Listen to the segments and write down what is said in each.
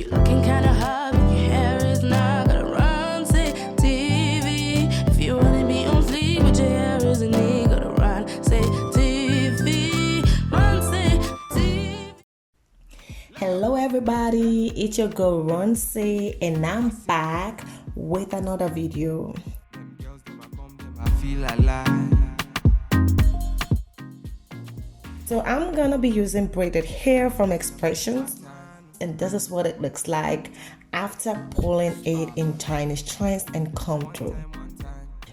you're looking kinda hot and your hair is not, gotta Ronsay TV. If you wanna be on fleek but your hair isn't neat, gotta Ronsay TV. Ronsay TV. Hello everybody, it's your girl Ronsay and I'm back with another video. So I'm gonna be using braided hair from Expressions, and this is what it looks like after pulling it in tiny strands and come through.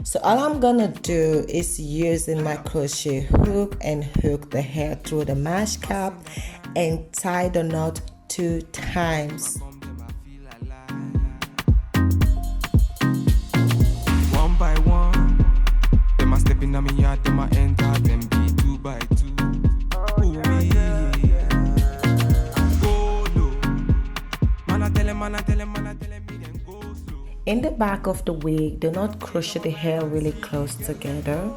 So all I'm gonna do is using my crochet hook and hook the hair through the mesh cap and tie the knot 2 times. One by one, them a step in a me yard, them a enter, them be 2 by 2. Ooh, yeah. Go low. Man a tell him, me then go slow. In the back of the wig, do not crochet the hair really close together.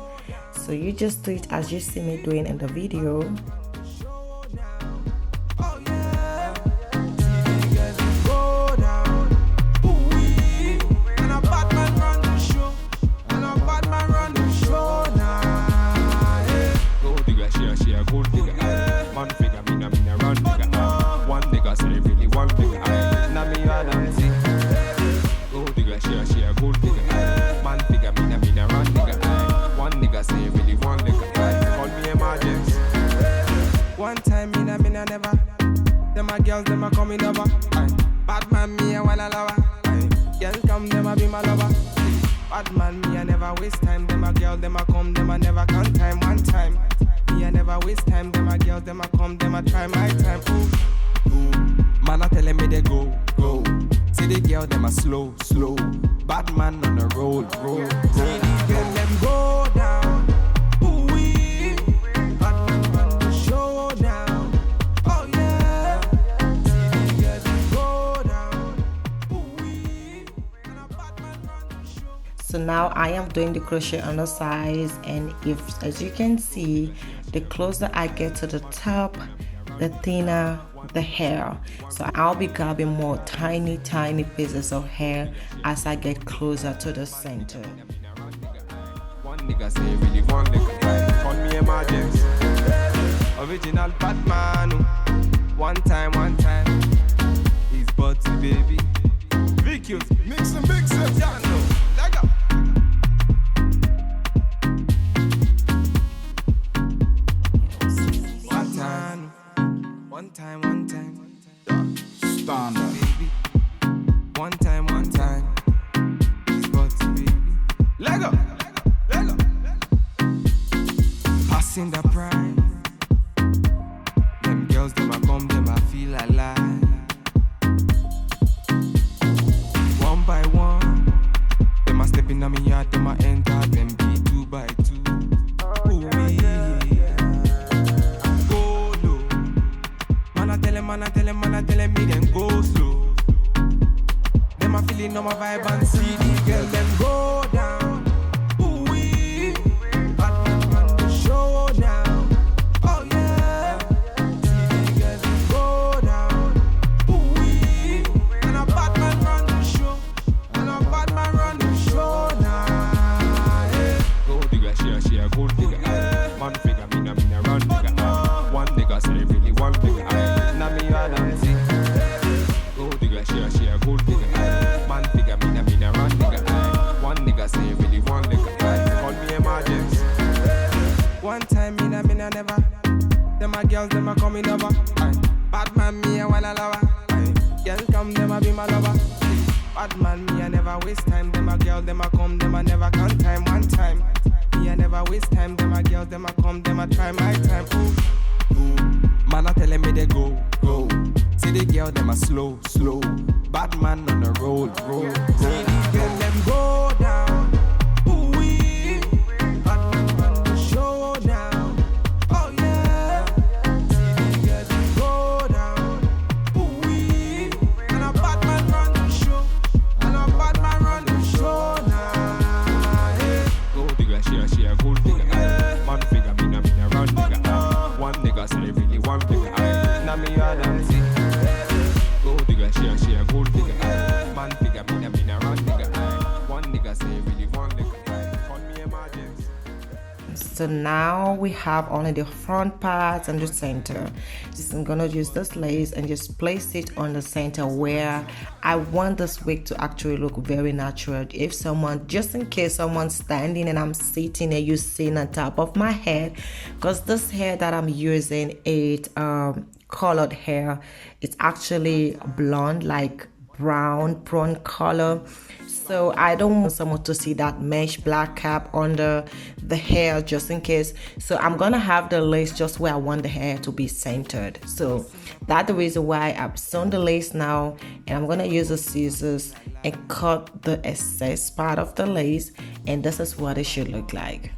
So you just do it as you see me doing in the video. One time me nah never. Them a girls, them a coming over. Bad man me a wanna lover. Girl come, them a be my lover. Bad man me a never waste time. Them a girl, them a come, them a never count time. One time me a never waste time. Them a girls, them a come, them a try my time. Ooh, ooh. Man a telling me they go. See the girl, them a slow. Bad man on the road. See the girl, them go down. So now I am doing the crochet on the sides, and as you can see, the closer I get to the top, the thinner the hair. So I'll be grabbing more tiny pieces of hair as I get closer to the center. One nigga say really one nigga call me emergency. Original Batman. One time he's butty baby. Vicus mix and yeah, no. Like up. One time. Standard. Baby. One time. He's butty baby. Lego. Passing the prime. Them girls, them a come, them a feel alive. One by one, them a step in a me yard, them a enter, them be 2 by 2. Ooh, yeah. Go low. Man a tell him, me then go slow. Them a feeling on my vibe and see the girl, them go down. Ooh, yeah. Bad man run the show now. Oh yeah. See the girl, them go down. Ooh, yeah. And a bad man run the show. Go digga, she a gold digga. Man figure, me nah run digga. One nigga say really one digga. Nah me adamsayanin. Go digga, she a gold digga. Man figure, me nah run digga. One nigga say really one digga. Call me emergency. One time me nah never. Them a girls, them a coming over. Bad man me a wanna lover. Girl come, them a be my lover. Bad man me a never waste time. Them a girl, them a come, them a never count time. One time me a never waste time. Them a girl, them a come, them a try my time. Ooh. Man a telling me they go. See the girl, them a slow. Bad man on the road. See the girl, them go down. Ooh, wee. Bad man run the show now. Oh yeah. See the girl, them go down. Ooh, wee. And a bad man run the show. Now. Yeah. Go digga, she a gold digga. Man figure, me nah run digga. One nigga say really one digga. Nah me adamsayanin. Go digga, she So now we have only the front part and the center. Just I'm gonna use this lace and just place it on the center where I want this wig to actually look very natural. If someone, just in case someone's standing and I'm sitting and you sitting on top of my head, because this hair that I'm using, it colored hair, it's actually blonde, like brown color. So I don't want someone to see that mesh black cap under the hair, just in case. So I'm gonna have the lace just where I want the hair to be centered. So that's the reason why I've sewn the lace now, and I'm gonna use the scissors and cut the excess part of the lace, and this is what it should look like.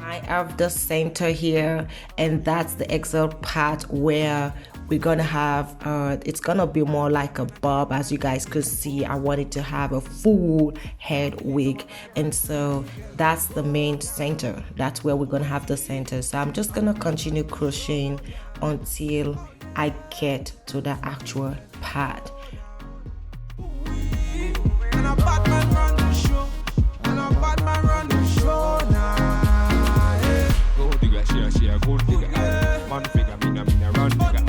I have the center here, and that's the extra part where we're gonna have it's gonna be more like a bob. As you guys could see, I wanted to have a full head wig, and so that's the main center. That's where we're gonna have the center. So I'm just gonna continue crocheting until I get to the actual part. She a gold digger, man figure, me run digger.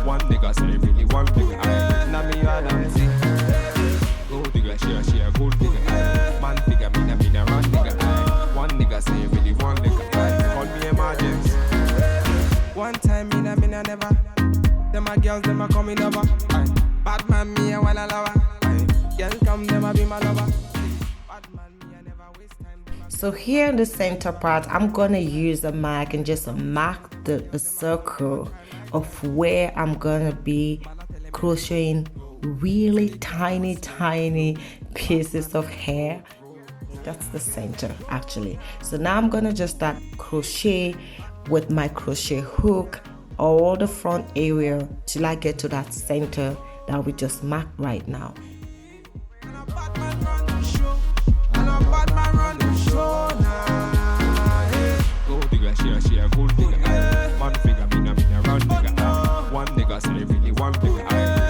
One nigga say really one digger, na me adamsayanin. Gold digger, she a gold digger, man figure, me run digger. One nigga say really one digger, call me emergency. One time me never, them a girls them a coming over. Bad man me a wanna lover, girl come them a be my lover. Bad man me a never waste time. So here in the center part, I'm gonna use a mark and just mark the circle of where I'm gonna be crocheting really tiny pieces of hair. That's the center actually. So now I'm gonna just start crochet with my crochet hook all the front area till I get to that center that we just marked right now. She a gold digger, man figure, me run digger. One nigga say really one digger,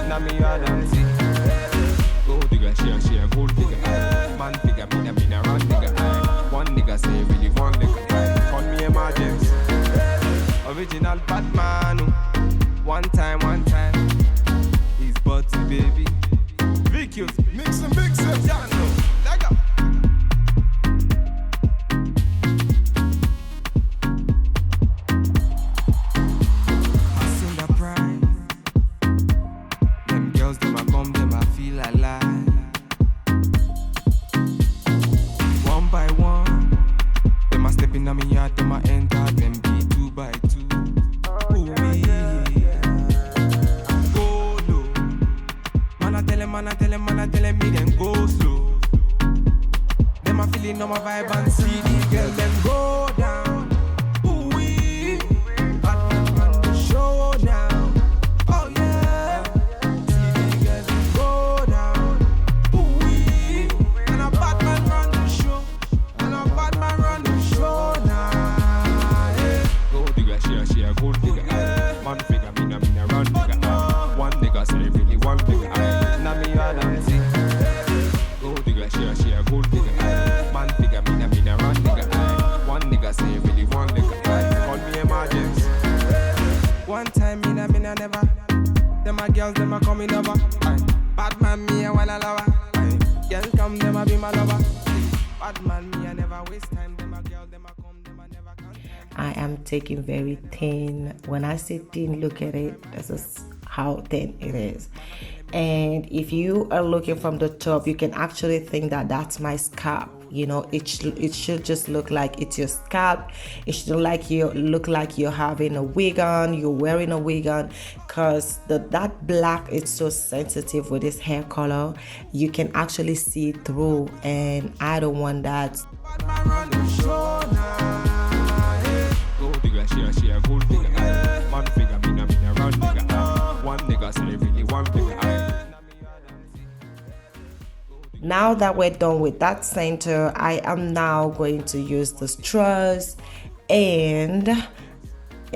na me adamsayanin. Gold digger, she a gold digger, man figure, me run digger. One nigga say really one digger, call me emergency. Original Batman, one time, he's butty baby. Vicus, mix and yeah, no, leg up. Man, tell me them go slow. Them a feeling on my vibe and see these girls them go down. Ooh wee, Batman run the show now. Oh yeah, see these girls them go down. Ooh wee, and a Batman run the show, and a Batman run the show now. Yeah. Gold digger, she a gold digger. Man figure, me run digger. One nigga say really one digger. Na me adamsayanin. Gold digger, she a gold digger. Man figure, me run digger. One nigga say really one nigga. Call me emergency. One time me never. Them a girls them a coming over. Bad man me a wanna lover. Girl come them a be my lover. Bad man me a never waste time. Them a girl them a come them a never come. I am taking very thin. When I say thin, look at it. This is how thin it is. And if you are looking from the top, you can actually think that that's my scalp. You know, it should just look like it's your scalp. It should look like you're having a wig on, you're wearing a wig on, because that black is so sensitive with this hair color. You can actually see through, and I don't want that. Gold digger, she a gold digger. Man figure, me run digger. One nigga say really one digger. Now that we're done with that center, I am now going to use the straws, and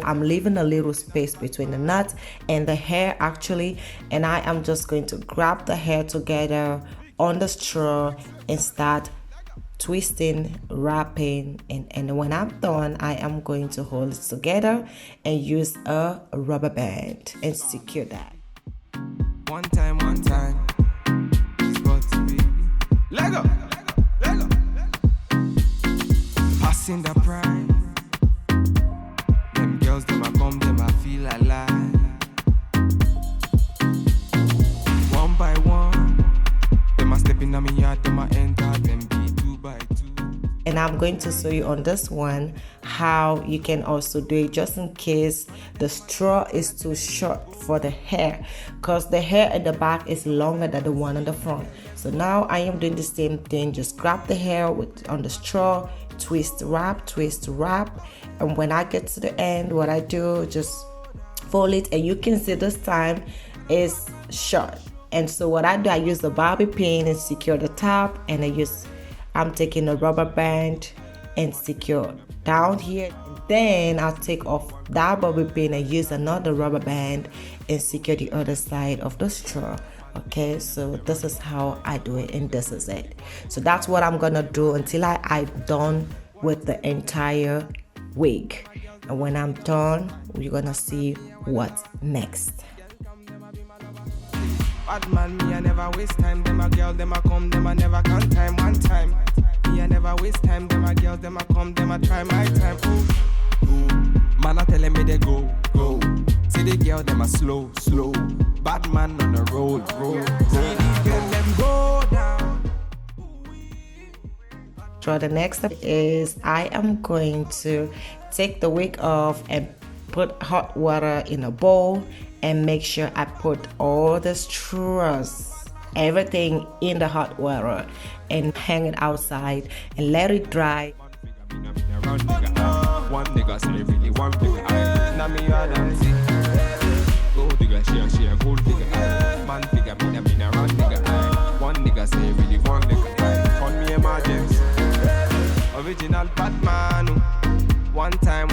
I'm leaving a little space between the knot and the hair actually, and I am just going to grab the hair together on the straw and start twisting, wrapping, and when I'm done, I am going to hold it together and use a rubber band and secure that. One time, Scotty baby. Lego. Passing the pride. Them girls, them a come, them a feel alive. One by one, them a step in on me yard, them a enter, them be 2 by 2. And I'm going to show you on this one how you can also do it, just in case the straw is too short for the hair, because the hair at the back is longer than the one on the front. So now I am doing the same thing. Just grab the hair on the straw, twist, wrap, and when I get to the end, what I do, just fold it, and you can see this time is short. And so what I do, I use the bobby pin and secure the top, and I'm taking a rubber band and secure down here. Then I'll take off that bobby pin and use another rubber band and secure the other side of the straw. Okay, so this is how I do it, and this is it. So that's what I'm gonna do until I'm done with the entire wig. And when I'm done, we're gonna see what's next. Bad man, me I never waste time. Them a girl, them a come, them a never count time. One time, me I never waste time. Them a girl, them a come, them a try my time. Ooh. Man a telling me they go. See the girl, them a slow. Bad man on the road. See the girl, them go down. So the next step is I am going to take the wig off and put hot water in a bowl and make sure I put all the straws, everything in the hot water, and hang it outside and let it dry. One nigga say really one nigga. Now me adamsayanin. Go digga, she a gold digga. Man figure me a run nigga. One nigga say really one nigga. Call me emergency. Original Batman. One time.